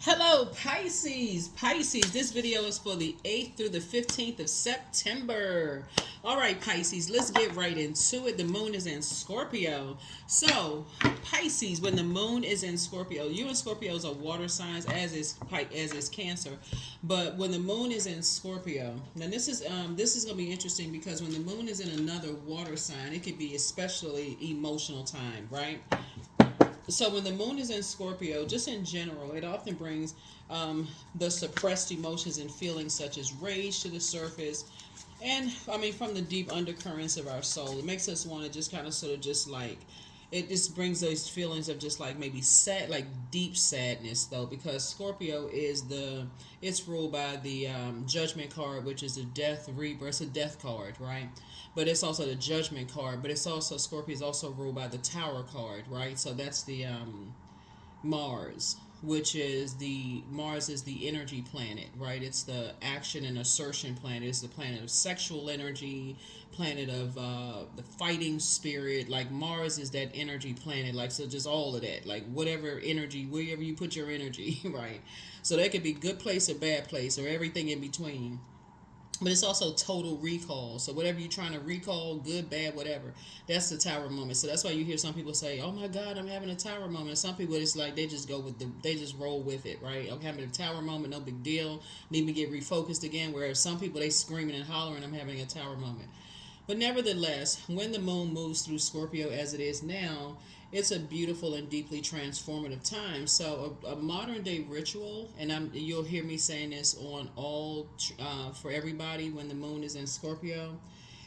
Hello, Pisces. Pisces, this video is for the 8th through the 15th of September. All right, Pisces, let's get right into it. The moon is in Scorpio. So, Pisces, when the moon is in Scorpio, you and Scorpios are water signs, as is Cancer. But when the moon is in Scorpio, now this is going to be interesting because when the moon is in another water sign, it could be especially emotional time, right? So when the moon is in Scorpio, just in general, it often brings the suppressed emotions and feelings such as rage to the surface. And I mean, from the deep undercurrents of our soul, it makes us want to just kind of sort of just like, it just brings those feelings of just like maybe sad, like deep sadness though, because Scorpio it's ruled by the judgment card, which is a death rebirth. It's a death card, right? But it's also the judgment card. But it's also Scorpio is also ruled by the Tower card, right? So that's the Mars, which is the Mars is the energy planet, right? It's the action and assertion planet. It's the planet of sexual energy, planet of the fighting spirit. Like Mars is that energy planet. Like so, just all of that. Like whatever energy, wherever you put your energy, right? So that could be good place or bad place or everything in between. But it's also total recall. So whatever you're trying to recall, good, bad, whatever, that's the tower moment. So that's why you hear some people say, "Oh my God, I'm having a tower moment." And some people, it's like they just they just roll with it, right? I'm having a tower moment, no big deal. Need me get refocused again. Whereas some people, they screaming and hollering, "I'm having a tower moment." But nevertheless, when the moon moves through Scorpio as it is now, it's a beautiful and deeply transformative time. So a modern day ritual, and you'll hear me saying this on all for everybody when the moon is in Scorpio.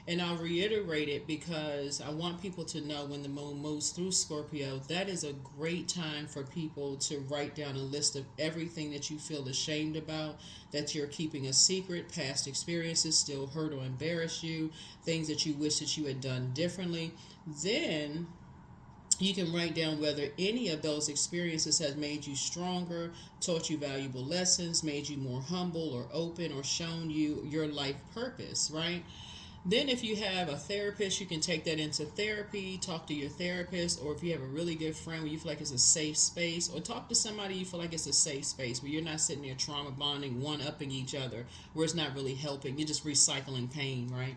And I'll reiterate it because I want people to know when the moon moves through Scorpio, that is a great time for people to write down a list of everything that you feel ashamed about, that you're keeping a secret, past experiences still hurt or embarrass you, things that you wish that you had done differently. Then you can write down whether any of those experiences has made you stronger, taught you valuable lessons, made you more humble or open, or shown you your life purpose, right? Then, if you have a therapist, you can take that into therapy, talk to your therapist, or if you have a really good friend where you feel like it's a safe space, or talk to somebody you feel like it's a safe space where you're not sitting there trauma bonding, one upping each other, where it's not really helping. You're just recycling pain, right?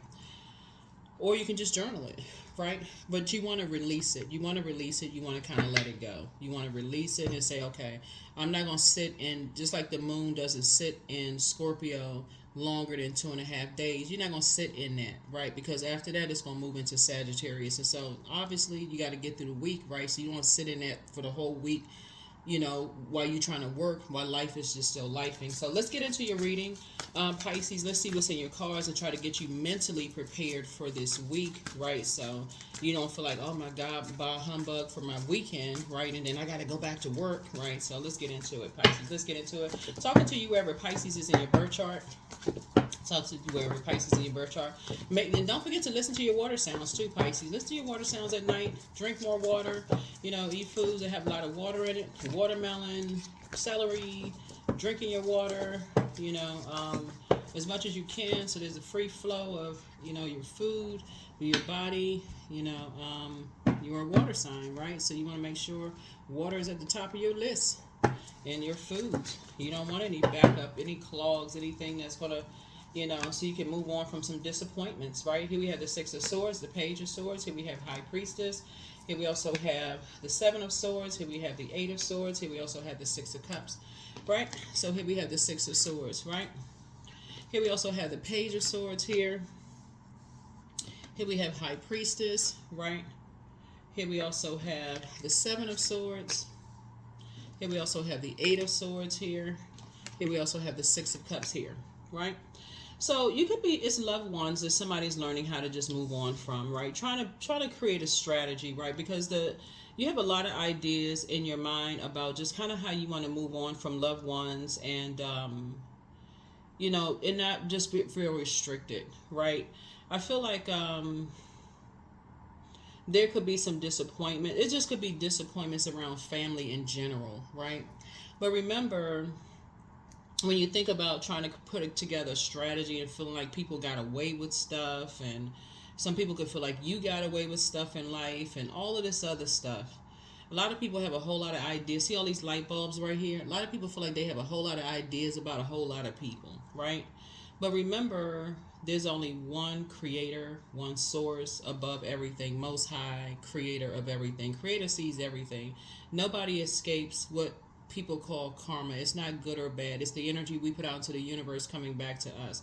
Or you can just journal it, right? But you want to release it. You want to release it. You want to kind of let it go. You want to release it and say, okay, I'm not going to sit in, just like the moon doesn't sit in Scorpio longer than 2.5 days. You're not going to sit in that, right? Because after that, it's going to move into Sagittarius. And so obviously, you got to get through the week, right? So you don't sit in that for the whole week, while you're trying to work, while life is just still lifing. So let's get into your reading, Pisces. Let's see what's in your cards and try to get you mentally prepared for this week, right? So you don't feel like, oh my God, bah humbug for my weekend, right? And then I got to go back to work, right? So let's get into it, Pisces. Let's get into it. Talking to you wherever Pisces is in your birth chart. Talk to you wherever Pisces in your birth chart. And don't forget to listen to your water sounds too, Pisces. Listen to your water sounds at night. Drink more water. Eat foods that have a lot of water in it. Watermelon, celery. Drinking your water. As much as you can, so there's a free flow of your food, your body. You're a water sign, right? So you want to make sure water is at the top of your list. And your food. You don't want any backup, any clogs, anything that's gonna so you can move on from some disappointments, right? Here we have the Six of Swords, the Page of Swords. Here we have High Priestess. Here we also have the Seven of Swords. Here we have the Eight of Swords. Here we also have the Six of Cups, right? So here we have the Six of Swords, right? Here we also have the Page of Swords here. Here we have High Priestess, right? Here we also have the Seven of Swords. Here we also have the Eight of Swords here. Here we also have the Six of Cups here, right? So you could be, it's loved ones that somebody's learning how to just move on from, right? Trying to create a strategy, right? Because you have a lot of ideas in your mind about just kind of how you want to move on from loved ones, and and not just feel restricted, right? I feel like there could be some disappointment. It just could be disappointments around family in general, right? But remember, when you think about trying to put together a strategy and feeling like people got away with stuff, and some people could feel like you got away with stuff in life and all of this other stuff, A lot of people have a whole lot of ideas. See all these light bulbs right here? A lot of people feel like they have a whole lot of ideas about a whole lot of people, right? But remember, there's only one creator, one source above everything, most high, creator of everything. Creator sees everything. Nobody escapes what people call karma. It's not good or bad. It's the energy we put out into the universe coming back to us.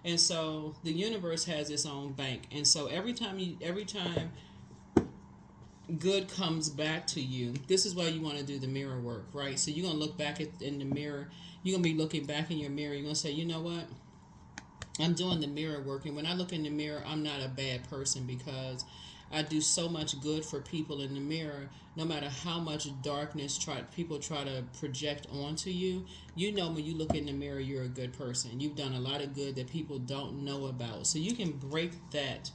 And so the universe has its own bank. And so every time good comes back to you, this is why you want to do the mirror work, right? So you're going to look back in the mirror. You're going to be looking back in your mirror. You're going to say, you know what? I'm doing the mirror work. And when I look in the mirror, I'm not a bad person because I do so much good for people in the mirror. No matter how much darkness people try to project onto you, you know when you look in the mirror, you're a good person. You've done a lot of good that people don't know about. So you can break that.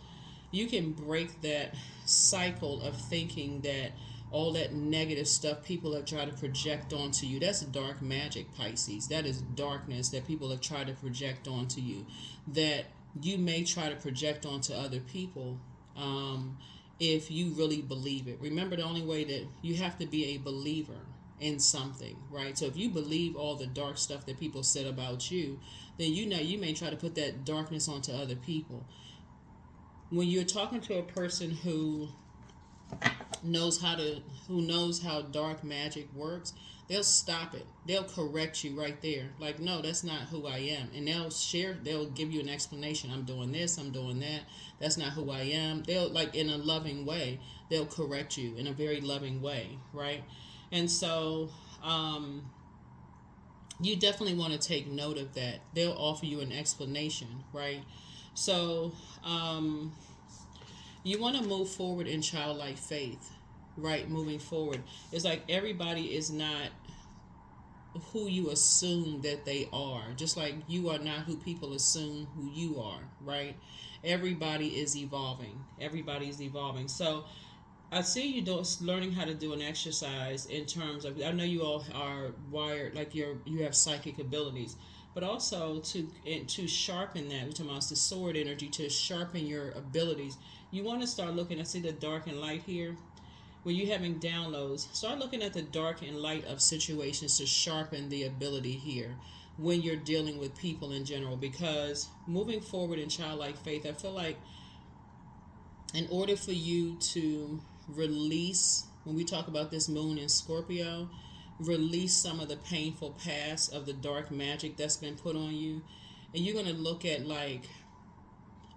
You can break that cycle of thinking that all that negative stuff people have tried to project onto you. That's dark magic, Pisces. That is darkness that people have tried to project onto you, that you may try to project onto other people if you really believe it. Remember, the only way that you have to be a believer in something, right? So if you believe all the dark stuff that people said about you, then you know you may try to put that darkness onto other people. When you're talking to a person who knows how dark magic works, they'll stop it. They'll correct you right there. Like, no, that's not who I am. And they'll give you an explanation. I'm doing this, I'm doing that. That's not who I am. They'll, like, in a loving way, they'll correct you in a very loving way, right? And so you definitely want to take note of that. They'll offer you an explanation, right? So you want to move forward in childlike faith, right? Moving forward. It's like everybody is not who you assume that they are. Just like you are not who people assume who you are, right? Everybody is evolving. Everybody is evolving. So I see you learning how to do an exercise in terms of, I know you all are wired, like you have psychic abilities, but also to sharpen that, we're talking about the sword energy, to sharpen your abilities. You want to start looking, I see the dark and light here. When you're having downloads, start looking at the dark and light of situations to sharpen the ability here when you're dealing with people in general. Because moving forward in childlike faith, I feel like in order for you to release, when we talk about this moon in Scorpio, release some of the painful past of the dark magic that's been put on you. And you're going to look at like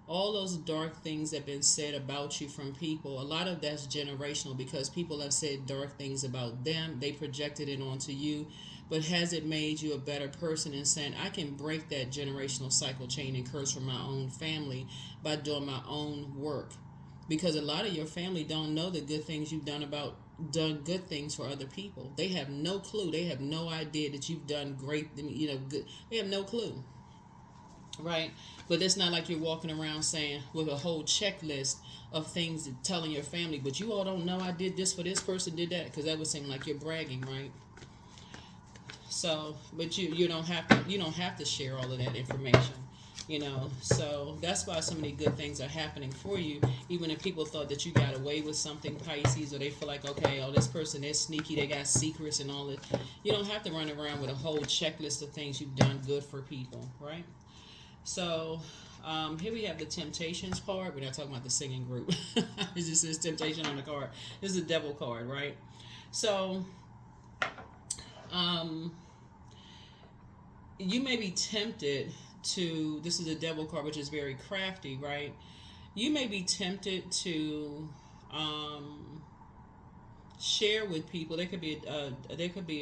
all those dark things that have been said about you from people. A lot of that's generational because people have said dark things about them. They projected it onto you. But has it made you a better person in saying, I can break that generational cycle chain and curse from my own family by doing my own work? Because a lot of your family don't know the good things you've done good things for other people. They have no clue. They have no idea that you've done great, good. They have no clue. Right? But it's not like you're walking around saying with a whole checklist of things telling your family, but you all don't know I did this for this person, did that, because that would seem like you're bragging, right? So, but you don't have to share all of that information. So that's why so many good things are happening for you, even if people thought that you got away with something, Pisces, or they feel like, okay, this person is sneaky, they got secrets and all that. You don't have to run around with a whole checklist of things you've done good for people, right? So here we have the Temptations card. We're not talking about the singing group. It just says Temptation on the card. This is the Devil card, right? So you may be tempted to, this is a Devil card, which is very crafty, right? You may be tempted to share with people. There could be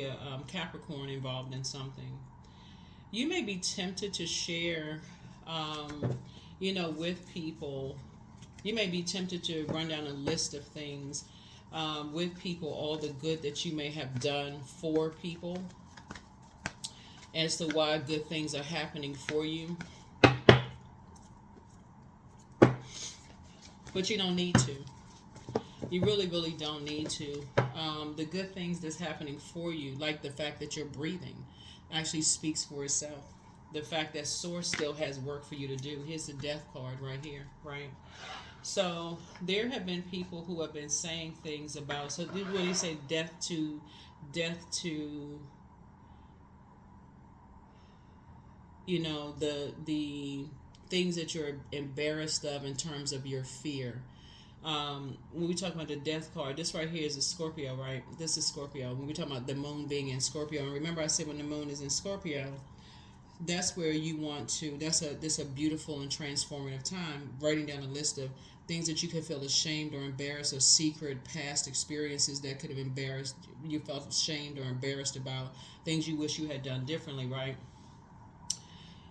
a Capricorn involved in something. You may be tempted to share, with people. You may be tempted to run down a list of things with people, all the good that you may have done for people, as to why good things are happening for you. But you don't need to. You really, really don't need to. The good things that's happening for you, like the fact that you're breathing, actually speaks for itself. The fact that Source still has work for you to do. Here's the Death card right here, right? So there have been people who have been saying things about. So what do you say? Death to the things that you're embarrassed of in terms of your fear. When we talk about the death card, this right here is a Scorpio, right? This is Scorpio. When we talk about the moon being in Scorpio, and remember I said when the moon is in Scorpio, that's where you want to. That's a beautiful and transformative time. Writing down a list of things that you could feel ashamed or embarrassed, or secret past experiences that could have embarrassed you, felt ashamed or embarrassed about, things you wish you had done differently, right?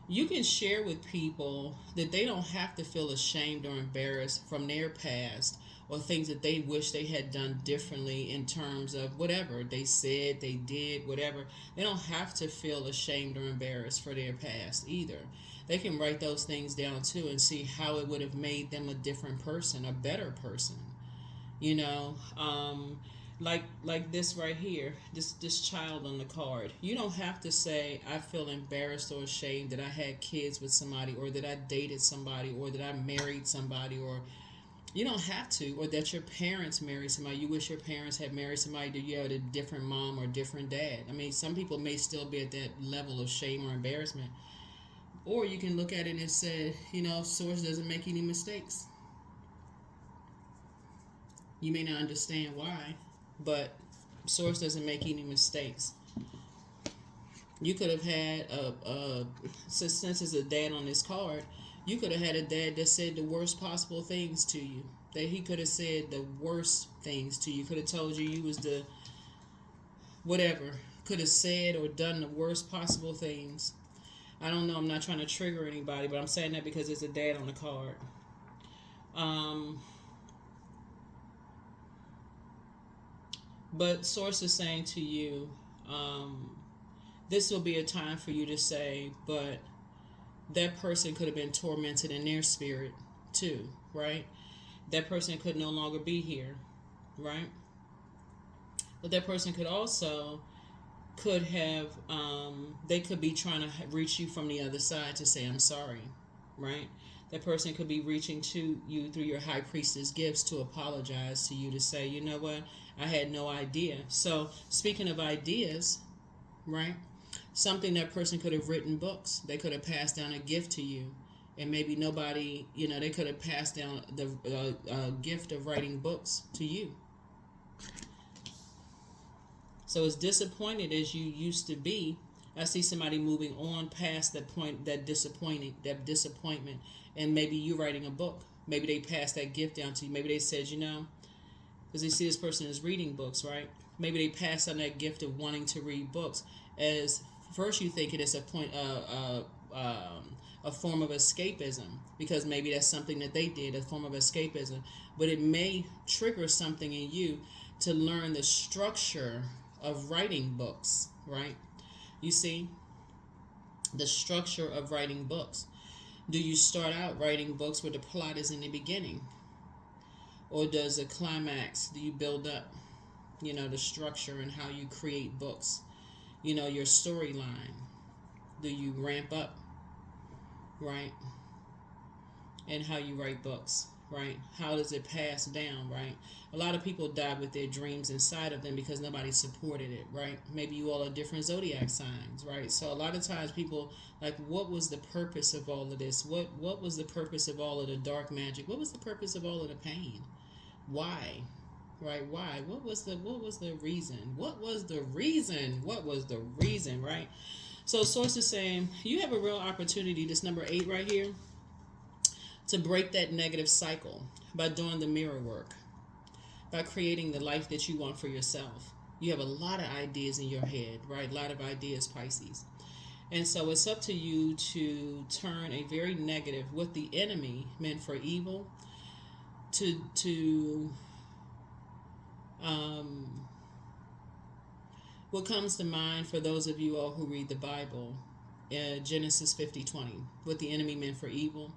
You can share with people that they don't have to feel ashamed or embarrassed from their past, or things that they wish they had done differently in terms of whatever they said, they did, whatever. They don't have to feel ashamed or embarrassed for their past either. They can write those things down too and see how it would have made them a different person, a better person. You know, like this right here, this child on the card. You don't have to say I feel embarrassed or ashamed that I had kids with somebody, or that I dated somebody, or that I married somebody, or you don't have to, or that your parents married somebody. You wish your parents had married somebody that you had a different mom or different dad. I mean, some people may still be at that level of shame or embarrassment. Or you can look at it and say, Source doesn't make any mistakes. You may not understand why, but Source doesn't make any mistakes. You could have had since it's a dad on this card, you could have had a dad that said the worst possible things to you. That he could have said the worst things to you. Could have told you you was the whatever. Could have said or done the worst possible things. I don't know. I'm not trying to trigger anybody, but I'm saying that because it's a dad on the card. But Source is saying to you, this will be a time for you to say, but that person could have been tormented in their spirit too, right? That person could no longer be here, right? But that person could also they could be trying to reach you from the other side to say I'm sorry, right? That person could be reaching to you through your high priestess gifts to apologize to you, to say, you know what, I had no idea. So speaking of ideas, right? Something that person could have written books. They could have passed down a gift to you, and maybe nobody, they could have passed down the gift of writing books to you. So as disappointed as you used to be, I see somebody moving on past that point, that disappointment, and maybe you writing a book. Maybe they passed that gift down to you. Maybe they said, because they see this person is reading books, right? Maybe they passed on that gift of wanting to read books. As first you think it is a form of escapism, because maybe that's something that they did, a form of escapism. But it may trigger something in you to learn the structure of writing books, right? You see, the structure of writing books. Do you start out writing books where the plot is in the beginning? Or does a climax, do you build up, the structure and how you create books? Your storyline. Do you ramp up, right? And how you write books, right? How does it pass down, right? A lot of people die with their dreams inside of them because nobody supported it, right? Maybe you all are different Zodiac signs, right? So a lot of times people, like, what was the purpose of all of this? What was the purpose of all of the dark magic? What was the purpose of all of the pain? Why? Right? Why? What was the reason? What was the reason, right? So Source is saying you have a real opportunity, this number 8 right here, to break that negative cycle by doing the mirror work, by creating the life that you want for yourself. You have a lot of ideas in your head, right? A lot of ideas, Pisces. And so it's up to you to turn a very negative, what the enemy meant for evil, to what comes to mind for those of you all who read the Bible, Genesis 50:20, what the enemy meant for evil,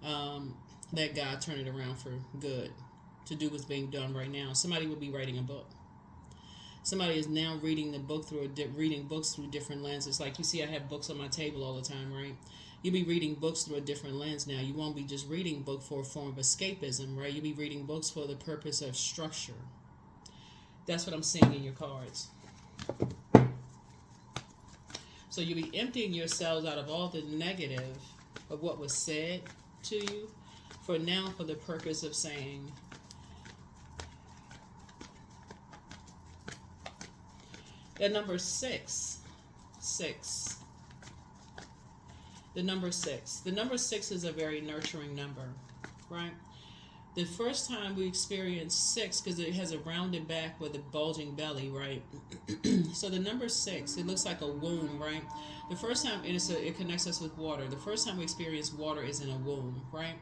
that God turned it around for good, to do what's being done right now. Somebody will be writing a book. Somebody is now reading the book through reading books through different lenses. Like you see, I have books on my table all the time, right? You'll be reading books through a different lens now. You won't be just reading book for a form of escapism, right? You'll be reading books for the purpose of structure. That's what I'm seeing in your cards. So you'll be emptying yourselves out of all the negative of what was said to you for the purpose of saying, the number 6. The number 6. The number 6 is a very nurturing number, right? The first time we experience 6, because it has a rounded back with a bulging belly, right? So the number 6, it looks like a womb, right? The first time, and it connects us with water. The first time we experience water is in a womb, right?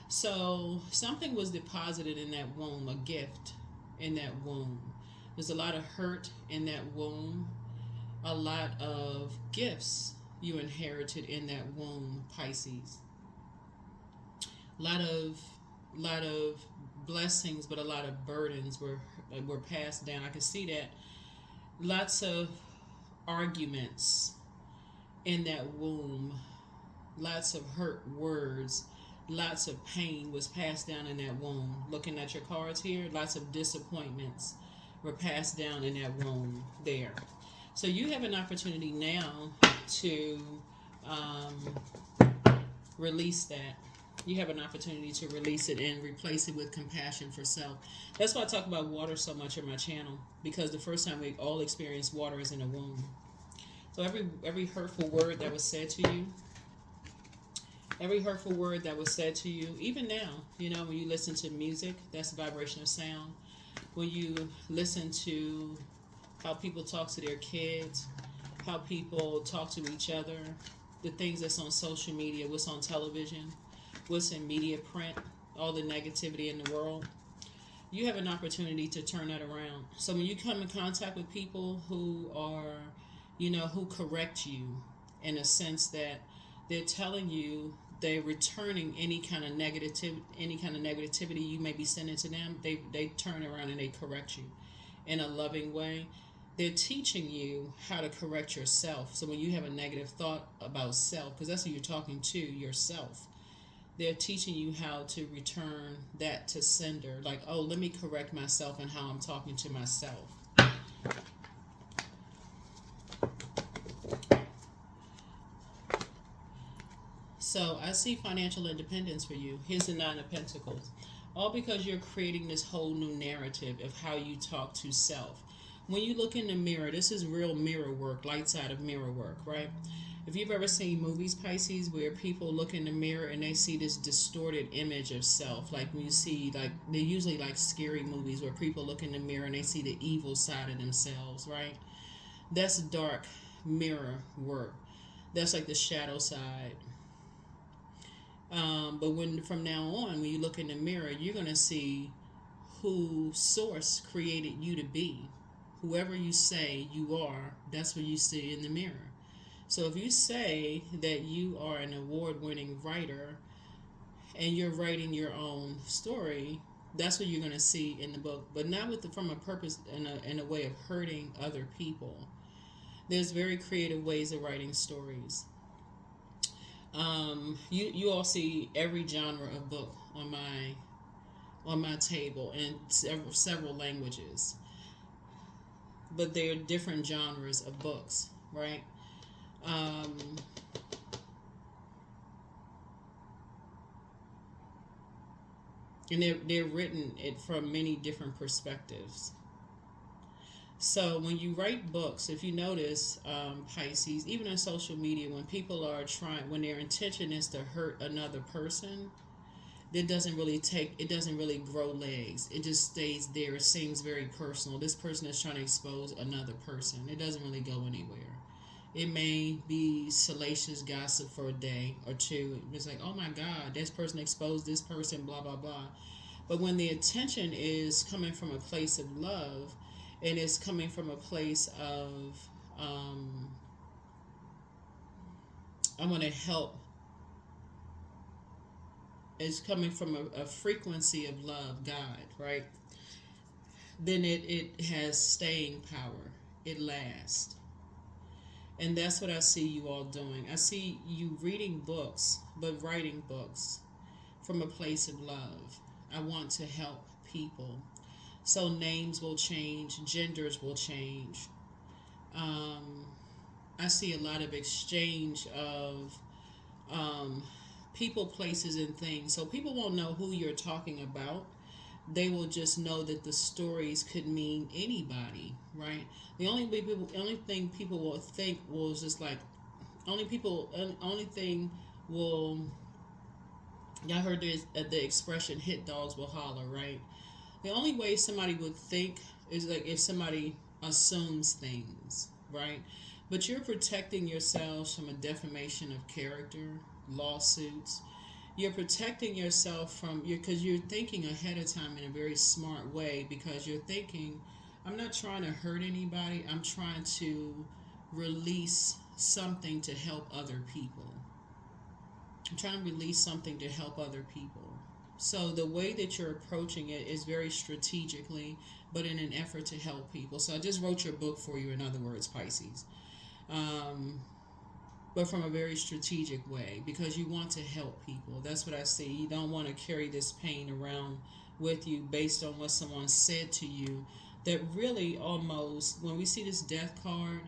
So something was deposited in that womb, a gift in that womb. There's a lot of hurt in that womb, a lot of gifts you inherited in that womb, Pisces. A lot of blessings, but a lot of burdens were passed down. I can see that. Lots of arguments in that womb, lots of hurt words, lots of pain was passed down in that womb. Looking at your cards here, lots of disappointments were passed down in that womb there. So you have an opportunity now to release that. You have an opportunity to release it and replace it with compassion for self. That's why I talk about water so much on my channel, because the first time we all experience water is in a womb. So every hurtful word that was said to you, even now, when you listen to music, that's a vibrational sound. When you listen to how people talk to their kids, how people talk to each other, the things that's on social media, what's on television, what's in media print, all the negativity in the world, you have an opportunity to turn that around. So when you come in contact with people who are, who correct you in a sense that they're telling you, they're returning any kind of negativity you may be sending to them, they turn around and they correct you in a loving way. They're teaching you how to correct yourself. So when you have a negative thought about self, because that's who you're talking to, yourself, they're teaching you how to return that to sender. Like, oh, let me correct myself and how I'm talking to myself. So I see financial independence for you. Here's the 9 of Pentacles. All because you're creating this whole new narrative of how you talk to self. When you look in the mirror, this is real mirror work, light side of mirror work, right? If you've ever seen movies, Pisces, where people look in the mirror and they see this distorted image of self, like when you see, they're usually like scary movies where people look in the mirror and they see the evil side of themselves, right? That's dark mirror work. That's like the shadow side. But from now on, when you look in the mirror, you're going to see who Source created you to be. Whoever you say you are, that's what you see in the mirror. So if you say that you are an award-winning writer and you're writing your own story, that's what you're going to see in the book. But not from a purpose in a way of hurting other people. There's very creative ways of writing stories. You all see every genre of book on my table in several languages. But there are different genres of books, right? And they're written from many different perspectives. So when you write books, if you notice, Pisces, even on social media, when people are when their intention is to hurt another person, it doesn't really grow legs. It just stays there. It seems very personal. This person is trying to expose another person. It doesn't really go anywhere. It may be salacious gossip for a day or two. It's like, oh my God, this person exposed this person, blah, blah, blah. But when the attention is coming from a place of love, and it's coming from a place of, I want to help. It's coming from a frequency of love, God, right? then it has staying power. It lasts. And that's what I see you all doing. I see you reading books, but writing books from a place of love. I want to help people. So names will change, genders will change. I see a lot of exchange of people, places, and things. So people won't know who you're talking about. They will just know that the stories could mean anybody, right? Only thing people will think was just like, only thing will. Y'all heard the expression "hit dogs will holler," right? The only way somebody would think is like if somebody assumes things, right? But you're protecting yourselves from a defamation of character, lawsuits. You're protecting yourself from because you're thinking ahead of time in a very smart way, because you're thinking, I'm not trying to hurt anybody. I'm trying to release something to help other people. I'm trying to release something to help other people. So the way that you're approaching it is very strategically, but in an effort to help people. So I just wrote your book for you, in other words, Pisces. But from a very strategic way, because you want to help people. That's what I see. You don't want to carry this pain around with you based on what someone said to you. That really almost, when we see this death card,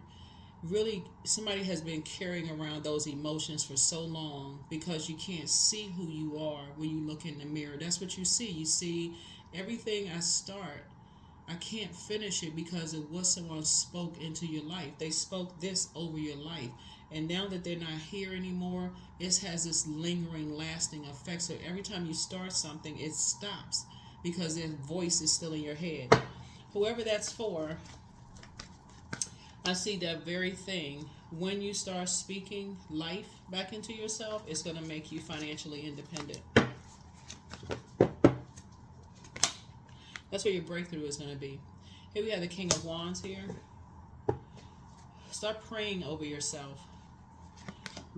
really somebody has been carrying around those emotions for so long because you can't see who you are when you look in the mirror. That's what you see. You see everything I start, I can't finish it because of what someone spoke into your life. They spoke this over your life. And now that they're not here anymore, it has this lingering, lasting effect. So every time you start something, it stops because their voice is still in your head. Whoever that's for, I see that very thing. When you start speaking life back into yourself, it's going to make you financially independent. That's where your breakthrough is going to be. Here we have the King of Wands here. Start praying over yourself.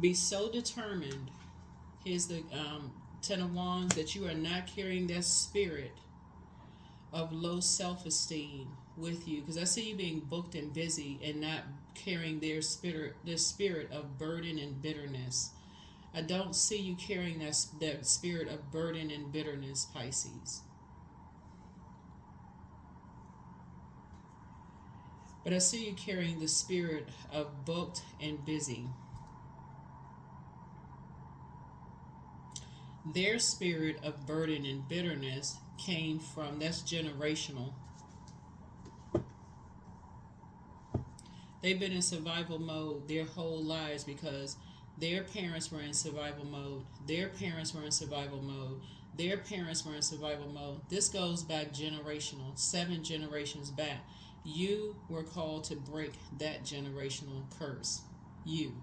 Be so determined. Here's the Ten of Wands, that you are not carrying that spirit of low self-esteem with you, because I see you being booked and busy and not carrying their spirit of burden and bitterness. I don't see you carrying that spirit of burden and bitterness, Pisces. But I see you carrying the spirit of booked and busy. Their spirit of burden and bitterness came from, that's generational. They've been in survival mode their whole lives because their parents were in survival mode. Their parents were in survival mode. Their parents were in survival mode. This goes back generational, 7 generations back. You were called to break that generational curse. You.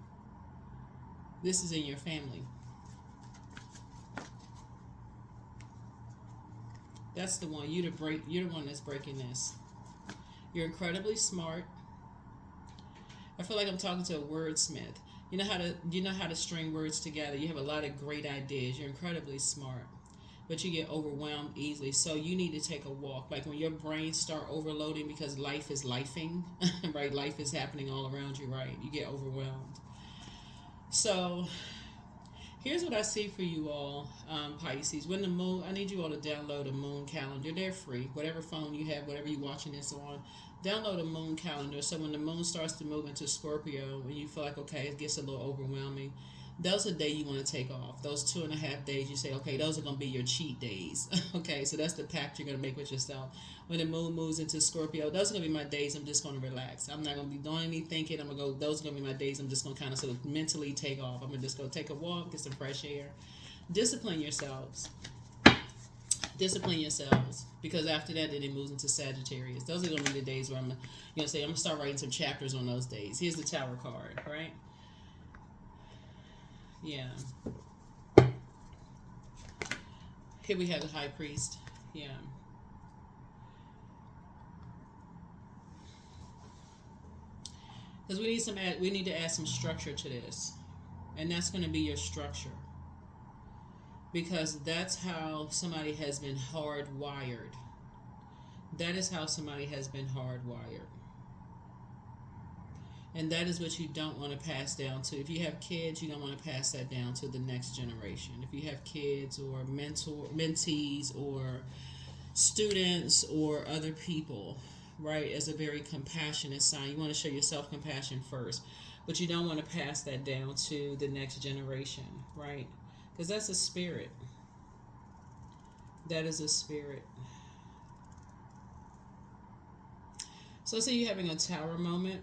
This is in your family. That's the one. You're the one that's breaking this. You're incredibly smart. I feel like I'm talking to a wordsmith. You know how to string words together. You have a lot of great ideas. You're incredibly smart, but you get overwhelmed easily. So you need to take a walk. Like when your brain start overloading because life is lifing, right? Life is happening all around you, right? You get overwhelmed. So here's what I see for you all, Pisces. When the moon, I need you all to download a moon calendar. They're free. Whatever phone you have, whatever you're watching this on, download a moon calendar. So when the moon starts to move into Scorpio, when you feel like, okay, it gets a little overwhelming, those are the days you want to take off. Those 2.5 days, you say, okay, those are going to be your cheat days. Okay, so that's the pact you're going to make with yourself. When the moon moves into Scorpio, those are going to be my days I'm just going to relax. I'm not going to be doing any thinking. I'm going to go, those are going to be my days I'm just going to kind of sort of mentally take off. I'm going to just go take a walk, get some fresh air. Discipline yourselves. Discipline yourselves, because after that, then it moves into Sagittarius. Those are going to be the days where I'm going to say, I'm going to start writing some chapters on those days. Here's the Tower card, right? Yeah. Here we have the High Priest. Yeah. Because we need to add some structure to this. And that's going to be your structure. Because that's how somebody has been hardwired. That is how somebody has been hardwired. And that is what you don't want to pass down to. If you have kids, you don't want to pass that down to the next generation. If you have kids or mentees or students or other people, right, as a very compassionate sign, you want to show your self-compassion first. But you don't want to pass that down to the next generation, right? Because that's a spirit. That is a spirit. So let's say you're having a tower moment.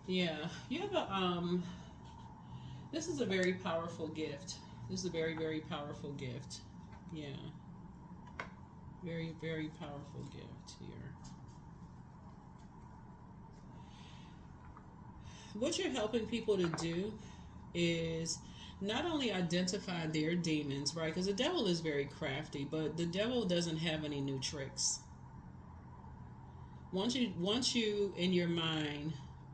Yeah, you have a this is a very powerful gift. This is a very, very powerful gift. Yeah. Very, very powerful gift here. What you're helping people to do is not only identify their demons, right? Because the devil is very crafty, but the devil doesn't have any new tricks. Once you in your mind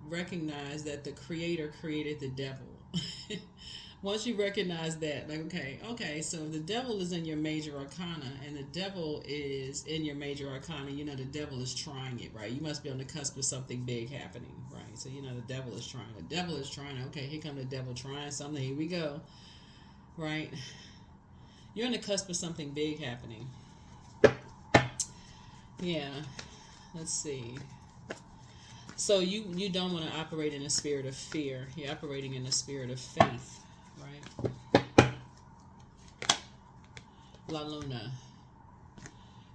recognize that the creator created the devil. Once you recognize that, like, okay, so the devil is in your major arcana and the devil is in your major arcana, you know the devil is trying it, right? You must be on the cusp of something big happening, right? So you know the devil is trying. The devil is trying. Okay, here come the devil trying something. Here we go, right? You're on the cusp of something big happening. Yeah, let's see. So you don't want to operate in a spirit of fear. You're operating in a spirit of faith, right? La Luna,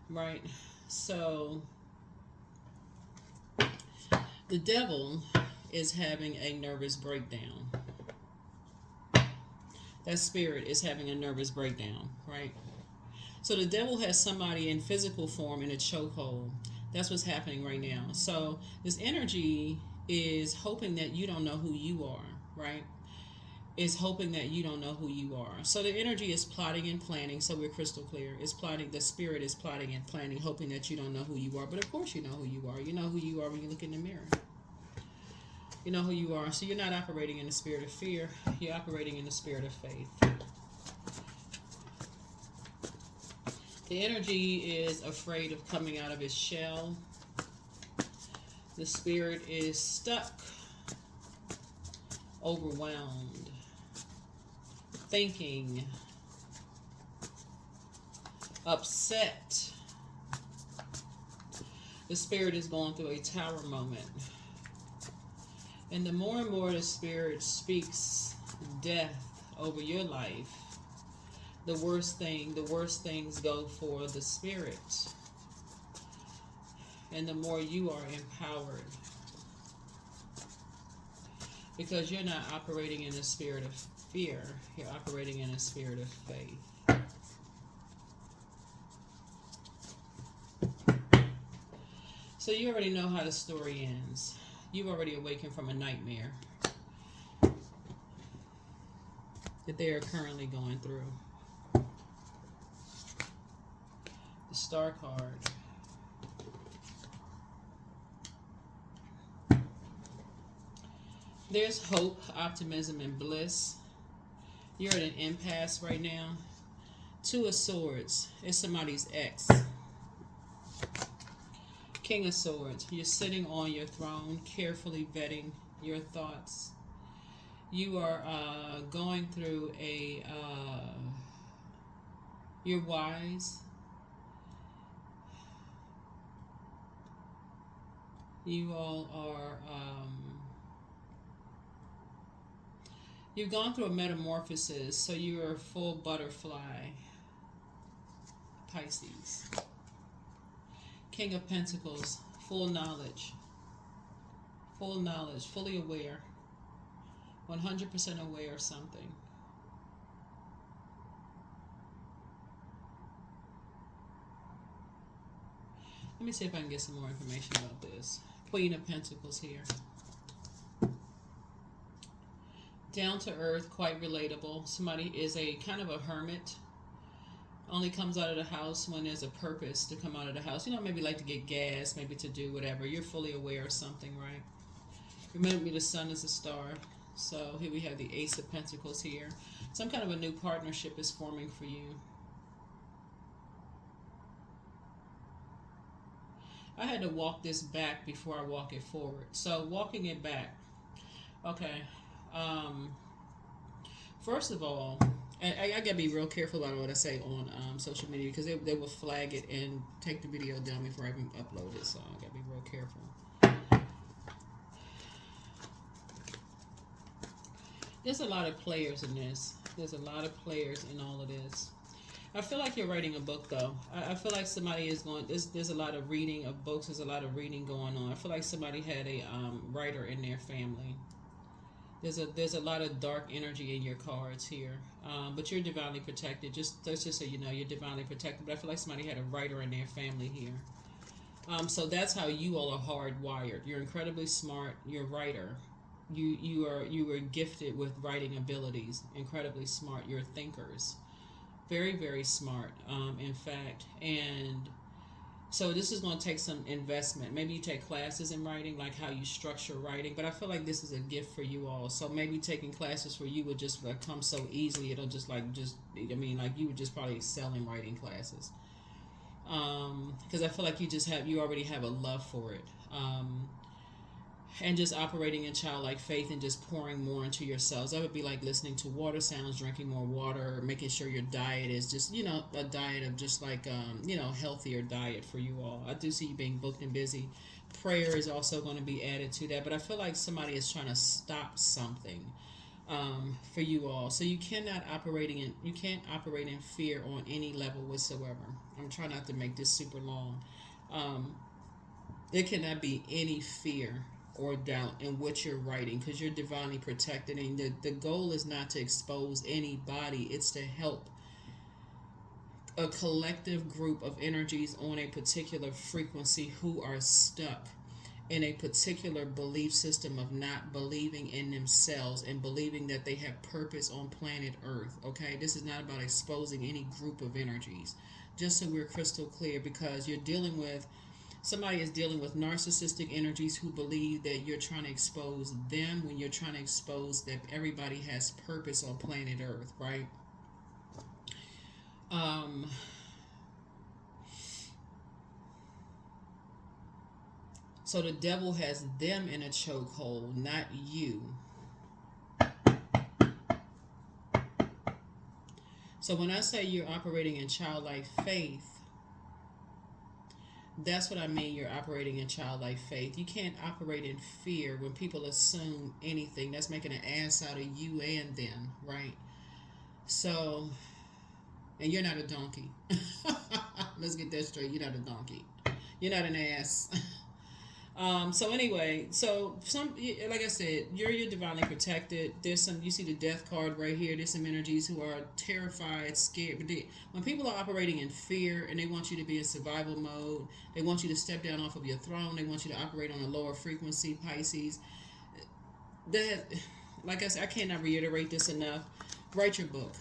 right? So the devil is having a nervous breakdown. That spirit is having a nervous breakdown, right? So the devil has somebody in physical form in a chokehold. That's what's happening right now. So this energy is hoping that you don't know who you are, right? Is hoping that you don't know who you are. So the energy is plotting and planning. So we're crystal clear. It's plotting. The spirit is plotting and planning, hoping that you don't know who you are. But of course you know who you are. You know who you are when you look in the mirror. You know who you are. So you're not operating in the spirit of fear. You're operating in the spirit of faith. The energy is afraid of coming out of its shell. The spirit is stuck, overwhelmed, thinking, upset. The spirit is going through a tower moment. And the more and more the spirit speaks death over your life, the worst things go for the spirit. And the more you are empowered. Because you're not operating in a spirit of fear. You're operating in a spirit of faith. So you already know how the story ends. You've already awakened from a nightmare that they are currently going through. The Star card. There's hope, optimism, and bliss. You're at an impasse right now. Two of Swords. It's somebody's ex. King of Swords. You're sitting on your throne, carefully vetting your thoughts. You are going through a... you're wise. You all are... you've gone through a metamorphosis, so you're a full butterfly. Pisces. King of Pentacles. Full knowledge. Full knowledge. Fully aware. 100% aware of something. Let me see if I can get some more information about this. Queen of Pentacles here. Down to earth, quite relatable. Somebody is a kind of a hermit. Only comes out of the house when there's a purpose to come out of the house. You know, maybe like to get gas, maybe to do whatever. You're fully aware of something, right? Remember, the sun is a star. So here we have the Ace of Pentacles here. Some kind of a new partnership is forming for you. I had to walk this back before I walk it forward. So walking it back. Okay. First of all, I gotta be real careful about what I say on social media because they will flag it and take the video down before I even upload it. So I gotta be real careful. There's a lot of players in this. There's a lot of players in all of this. I feel like you're writing a book, though. I feel like somebody is going. There's a lot of reading of books. There's a lot of reading going on. I feel like somebody had a writer in their family. There's a lot of dark energy in your cards here, but you're divinely protected. Just so you know, you're divinely protected. But I feel like somebody had a writer in their family here. So that's how you all are hardwired. You're incredibly smart. You're a writer. You were gifted with writing abilities. Incredibly smart. You're thinkers. Very, very smart, in fact. And so this is going to take some investment. Maybe you take classes in writing, like how you structure writing. But I feel like this is a gift for you all. So maybe taking classes for you would just like come so easily. It'll just like you would just probably excel in writing classes. Because I feel like you already have a love for it. And just operating in childlike faith and just pouring more into yourselves. That would be like listening to water sounds, drinking more water, making sure your diet is just, a diet of just like, healthier diet for you all. I do see you being booked and busy. Prayer is also going to be added to that. But I feel like somebody is trying to stop something for you all. So you can't operate in fear on any level whatsoever. I'm trying not to make this super long. There cannot be any fear or doubt in what you're writing because you're divinely protected, and the goal is not to expose anybody. It's to help a collective group of energies on a particular frequency who are stuck in a particular belief system of not believing in themselves and believing that they have purpose on planet Earth. Okay, this is not about exposing any group of energies, just so we're crystal clear, because somebody is dealing with narcissistic energies who believe that you're trying to expose them when you're trying to expose that everybody has purpose on planet Earth, right? So the devil has them in a chokehold, not you. So when I say you're operating in childlike faith, that's what I mean. You're operating in childlike faith. You can't operate in fear when people assume anything. That's making an ass out of you and them, right? So, and you're not a donkey. Let's get that straight. You're not a donkey. You're not an ass. So anyway, like I said, you're divinely protected. You see the death card right here. There's some energies who are terrified, scared. But when people are operating in fear and they want you to be in survival mode, they want you to step down off of your throne. They want you to operate on a lower frequency, Pisces. That, like I said, I cannot reiterate this enough. Write your book.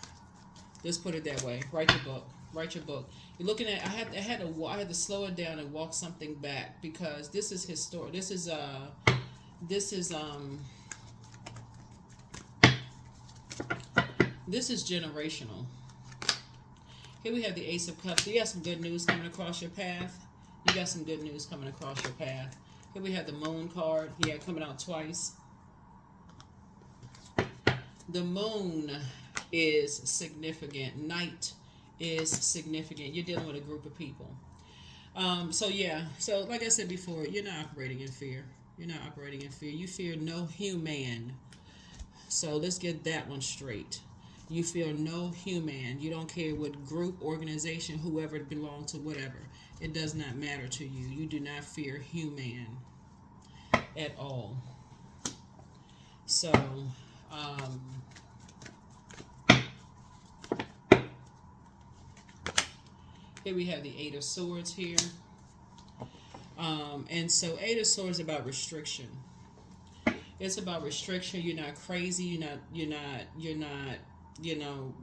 Just put it that way. Write your book. Write your book. You're looking at. I had to slow it down and walk something back because this is historic. This is generational. Here we have the Ace of Cups. You got some good news coming across your path. Here we have the Moon card. Yeah, coming out twice. The Moon is significant. Night is significant. You're dealing with a group of people. So like I said before, you're not operating in fear. You fear no human. So let's get that one straight. You fear no human. You don't care what group, organization, whoever belong to, whatever. It does not matter to you. You do not fear human at all. So, here we have the Eight of Swords here. And so Eight of Swords is about restriction. It's about restriction. You're not crazy. You're not,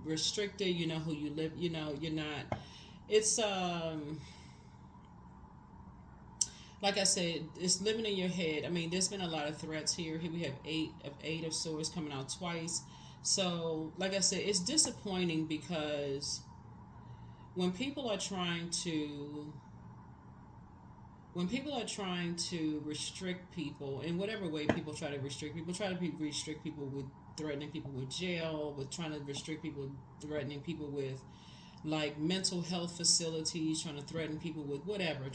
restricted. You know who you live. You're not. It's, like I said, it's living in your head. I mean, there's been a lot of threats here. Here we have eight of swords coming out twice. So, like I said, it's disappointing because when people are trying to restrict people in whatever way people try to restrict people, restrict people with threatening people with jail, with trying to restrict people, threatening people with like mental health facilities, trying to threaten people with whatever,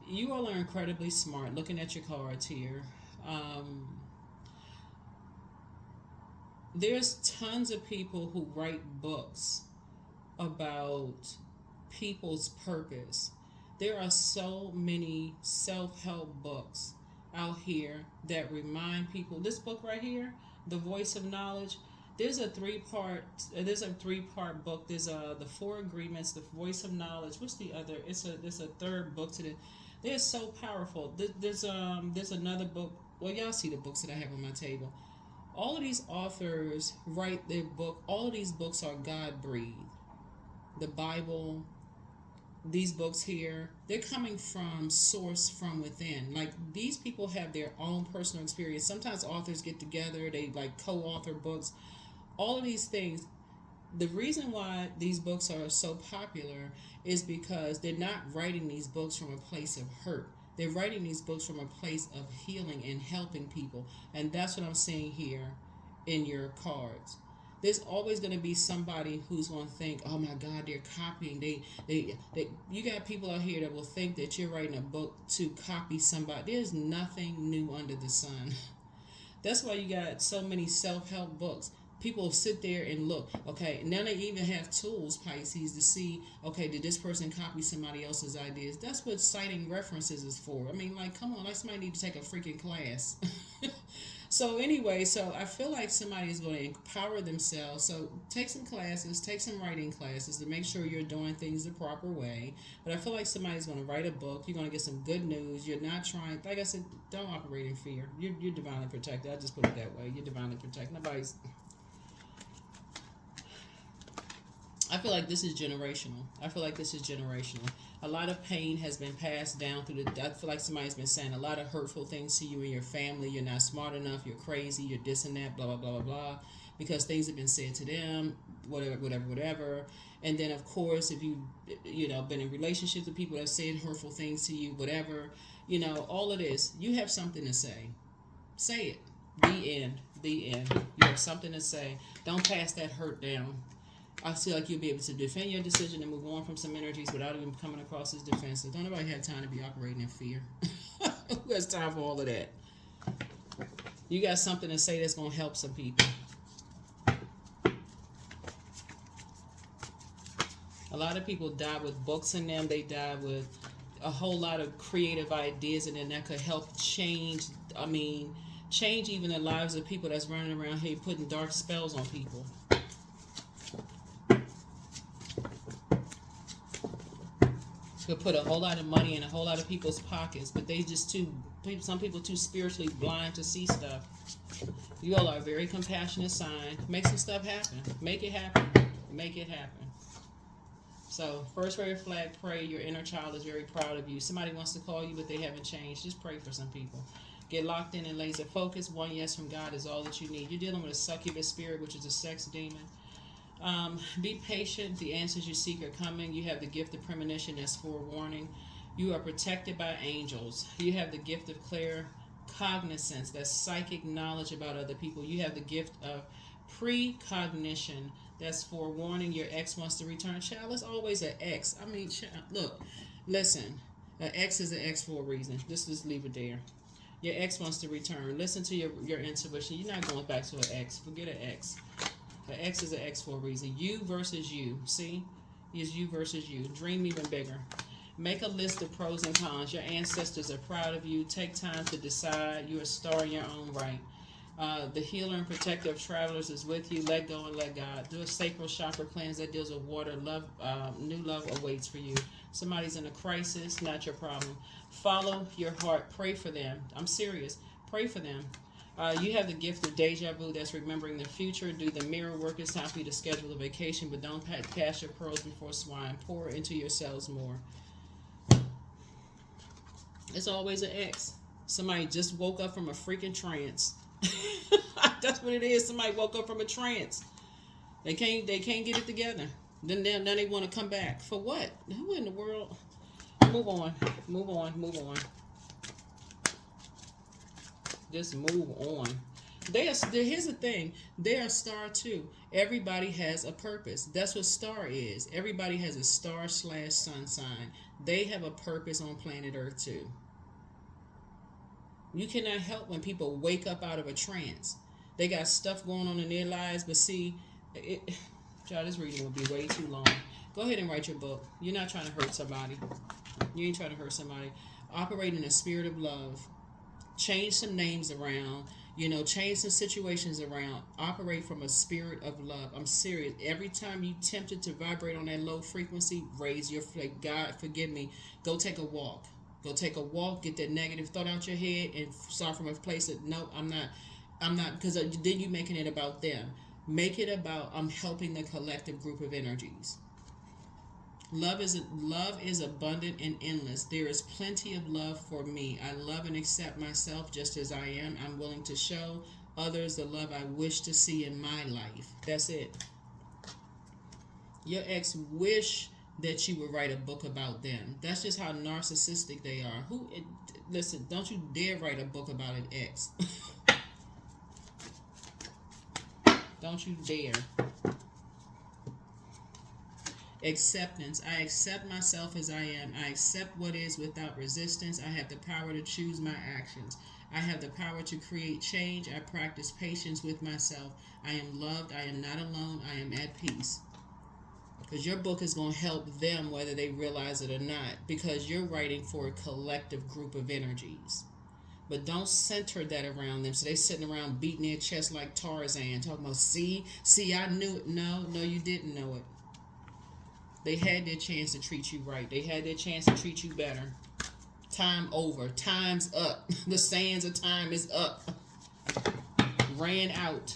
You all are incredibly smart. Looking at your cards here, there's tons of people who write books about people's purpose. There are so many self-help books out here that remind people. This book right here, The Voice of Knowledge, there's a three-part book. There's the Four Agreements, The Voice of Knowledge. What's the other? There's a third book to it. They're so powerful. There's another book. Well, y'all see the books that I have on my table. All of these authors write their book. All of these books are God breathed. The Bible, these books here, they're coming from source from within. Like, these people have their own personal experience. Sometimes authors get together, they like co-author books. All of these things, the reason why these books are so popular is because they're not writing these books from a place of hurt. They're writing these books from a place of healing and helping people. And that's what I'm seeing here in your cards. There's always going to be somebody who's going to think, oh my God, they're copying. You got people out here that will think that you're writing a book to copy somebody. There's nothing new under the sun. That's why you got so many self-help books. People sit there and look, okay, now they even have tools, Pisces, to see, okay, did this person copy somebody else's ideas? That's what citing references is for. I mean, like, come on, like somebody need to take a freaking class. So anyway, so I feel like somebody is going to empower themselves. So take some classes, take some writing classes to make sure you're doing things the proper way. But I feel like somebody's going to write a book. You're going to get some good news. You're not trying, like I said, don't operate in fear. You're divinely protected. I just put it that way. You're divinely protected. Nobody's... I feel like this is generational. A lot of pain has been passed down through the... I feel like somebody's been saying a lot of hurtful things to you and your family. You're not smart enough. You're crazy. You're this and that, blah, blah, blah, blah, blah. Because things have been said to them, whatever. And then, of course, if you've been in relationships with people that have said hurtful things to you, whatever, all of this, you have something to say. Say it. The end. You have something to say. Don't pass that hurt down. I feel like you'll be able to defend your decision and move on from some energies without even coming across as defensive. Don't nobody have time to be operating in fear. Who has time for all of that? You got something to say that's going to help some people. A lot of people die with books in them. They die with a whole lot of creative ideas, and then that could help change even the lives of people that's running around here putting dark spells on people. Could put a whole lot of money in a whole lot of people's pockets, but some people too spiritually blind to see stuff. You all are a very compassionate sign. Make some stuff happen. Make it happen. So, first red flag, pray. Your inner child is very proud of you. Somebody wants to call you, but they haven't changed. Just pray for some people. Get locked in and laser focus. One yes from God is all that you need. You're dealing with a succubus spirit, which is a sex demon. Be patient. The answers you seek are coming. You have the gift of premonition, that's forewarning. You are protected by angels. You have the gift of claircognizance, that's psychic knowledge about other people. You have the gift of precognition, that's forewarning. Your ex wants to return. Child, it's always an ex. I mean, look, listen. An ex is an ex for a reason. Just leave it there. Your ex wants to return. Listen to your intuition. You're not going back to an ex. Forget an ex. An X is an X for a reason. You versus you. See? Is you versus you. Dream even bigger. Make a list of pros and cons. Your ancestors are proud of you. Take time to decide. You're a star in your own right. The healer and protector of travelers is with you. Let go and let God. Do a sacral chakra cleanse that deals with water. Love, new love awaits for you. Somebody's in a crisis, not your problem. Follow your heart. Pray for them. I'm serious. Pray for them. You have the gift of deja vu, that's remembering the future. Do the mirror work. It's time for you to schedule a vacation, but don't cast your pearls before swine. Pour into yourselves more. It's always an X. Somebody just woke up from a freaking trance. That's what it is. Somebody woke up from a trance. They can't get it together. Then they want to come back. For what? Who in the world? Move on. Move on. Move on. Just move on. Here's the thing. They are star too. Everybody has a purpose. That's what star is. Everybody has a star/sun sign. They have a purpose on planet Earth too. You cannot help when people wake up out of a trance. They got stuff going on in their lives, but see, child, this reading will be way too long. Go ahead and write your book. You're not trying to hurt somebody. You ain't trying to hurt somebody. Operate in a spirit of love. Change some names around. Change some situations around. Operate from a spirit of love. I'm serious. Every time you tempted to vibrate on that low frequency, raise your flag. God, forgive me. Go take a walk. Go take a walk. Get that negative thought out your head and start from a place of, no, I'm not, because then you're making it about them. Make it about, I'm helping the collective group of energies. Love is abundant and endless. There is plenty of love for me. I love and accept myself just as I am. I'm willing to show others the love I wish to see in my life. That's it. Your ex wish that you would write a book about them. That's just how narcissistic they are. Listen, don't you dare write a book about an ex. Don't you dare. Acceptance. I accept myself as I am. I accept what is without resistance. I have the power to choose my actions. I have the power to create change. I practice patience with myself. I am loved. I am not alone. I am at peace. Because your book is going to help them whether they realize it or not. Because you're writing for a collective group of energies. But don't center that around them. So they sitting around beating their chest like Tarzan. Talking about, see, I knew it. No, you didn't know it. They had their chance to treat you right. They had their chance to treat you better. Time over. Time's up. The sands of time is up. Ran out.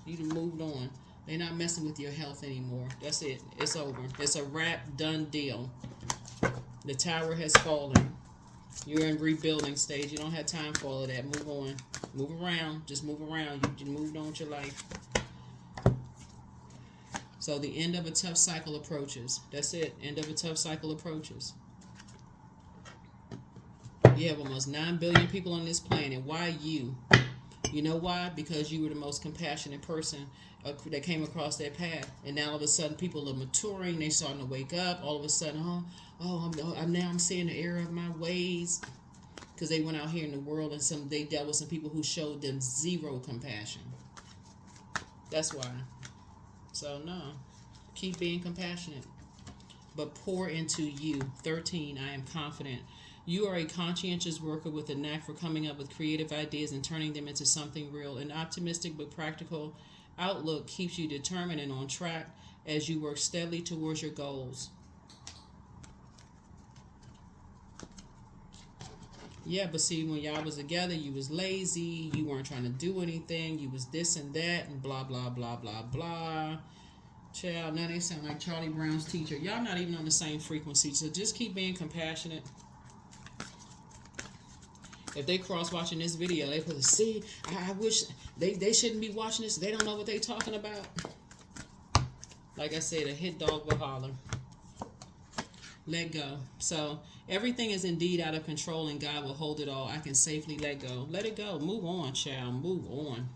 You done moved on. They're not messing with your health anymore. That's it. It's over. It's a wrap, done deal. The tower has fallen. You're in rebuilding stage. You don't have time for all of that. Move on. Move around. Just move around. You moved on with your life. So the end of a tough cycle approaches. That's it. End of a tough cycle approaches. You have almost 9 billion people on this planet. Why you? You know why? Because you were the most compassionate person that came across that path. And now all of a sudden people are maturing. They're starting to wake up. All of a sudden, now I'm seeing the error of my ways. Because they went out here in the world and they dealt with some people who showed them zero compassion. That's why. So no, keep being compassionate, but pour into you. 13, I am confident. You are a conscientious worker with a knack for coming up with creative ideas and turning them into something real. An optimistic but practical outlook keeps you determined and on track as you work steadily towards your goals. Yeah, but see, when y'all was together, you was lazy, you weren't trying to do anything, you was this and that, and blah, blah, blah, blah, blah. Child, now they sound like Charlie Brown's teacher. Y'all not even on the same frequency, so just keep being compassionate. If they cross-watching this video, they put, see, I wish they shouldn't be watching this. They don't know what they talking about. Like I said, a hit dog will holler. Let go. So everything is indeed out of control and God will hold it all. I can safely let go. Let it go. Move on, child. Move on.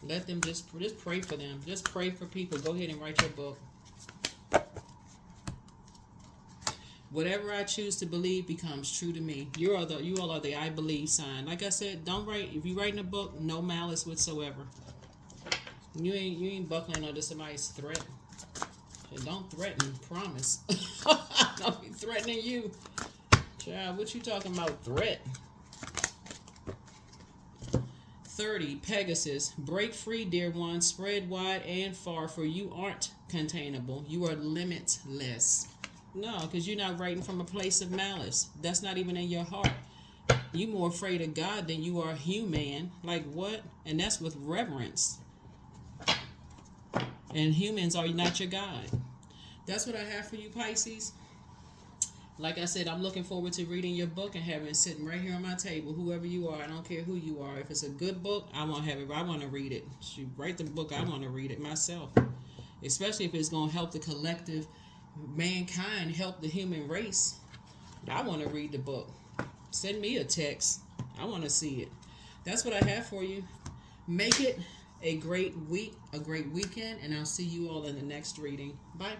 Let them just pray for them. Just pray for people. Go ahead and write your book. Whatever I choose to believe becomes true to me. You all are the I believe sign. Like I said, don't write. If you're writing a book, no malice whatsoever. You ain't buckling under somebody's threat. Don't threaten, promise. Don't be threatening you. Child, what you talking about, threat? 30, Pegasus. Break free, dear one. Spread wide and far, for you aren't containable. You are limitless. No, because you're not writing from a place of malice. That's not even in your heart. You're more afraid of God than you are human. Like what? And that's with reverence. And humans are not your God. That's what I have for you, Pisces. Like I said, I'm looking forward to reading your book and having it sitting right here on my table. Whoever you are, I don't care who you are. If it's a good book, I want to have it. I want to read it. You write the book, I want to read it myself. Especially if it's going to help the collective mankind, help the human race. I want to read the book. Send me a text. I want to see it. That's what I have for you. Make it a great week, a great weekend, and I'll see you all in the next reading. Bye.